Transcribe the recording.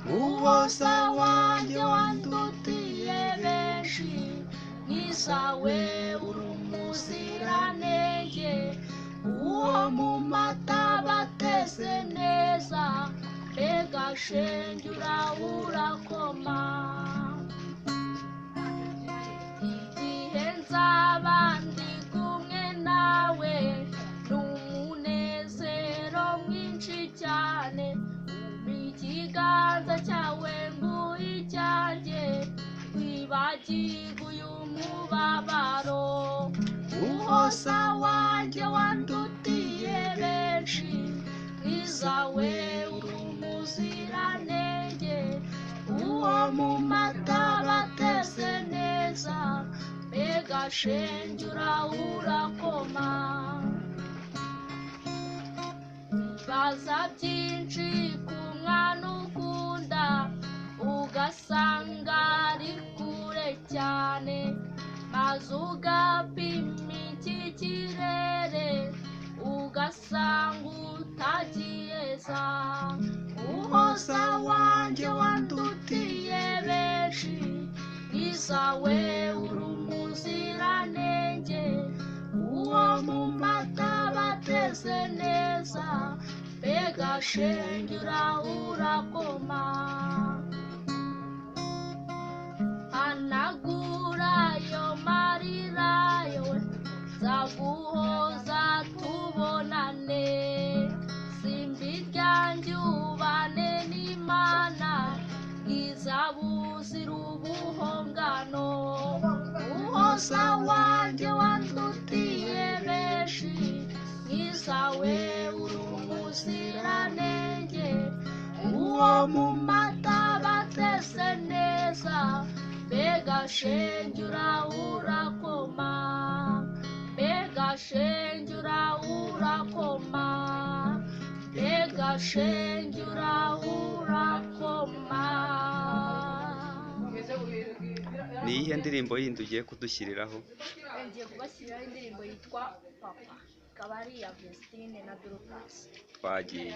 Muhoza wanjye wandutiye benshi, mwiza we uri umuziranenge, uwo mu mata bateze neza, mbega shenge urakoma. Igihe nzaba ndi kumwe nawe n'umunezero mwinshi cyane, ikiganza cyawe nguhe icyanjye, wibagirwe uyu mubabaro. Muhoza wanjye wandutiye benshi, mwiza we uri umuziranenge, uwo mu mata bateze neza, mbega shenge urakoma. Baza byinshi ku mwana ukunda, ugasanga ari kure cyane, maze ugapima iki kirere, ugasanga utagiheza. Muhoza wanjye wandutiye benshi, mwiza we uri umuziranenge, uwo mu mata bateze neza, mbega shenge urakoma. Hanagura ayo marira yawe, nzaguhoza tubonane, simbi ryanjye ubane n'Imana, bwiza buzira ubuhongano. Muhoza wanjye wandutiye benshi, mwiza we uri umuziranenge, uwo mu mata bateze neza, mbega shenge urakoma, mbega shenge urakoma, mbega shenge urakoma. Ni iyihe ndirimbo yindi ugiye kudushyiriraho? Ngiye kubashyiriraho indirimbo yitwa Papa, ikaba ari iya Vestine na Dorcas. Twagiye.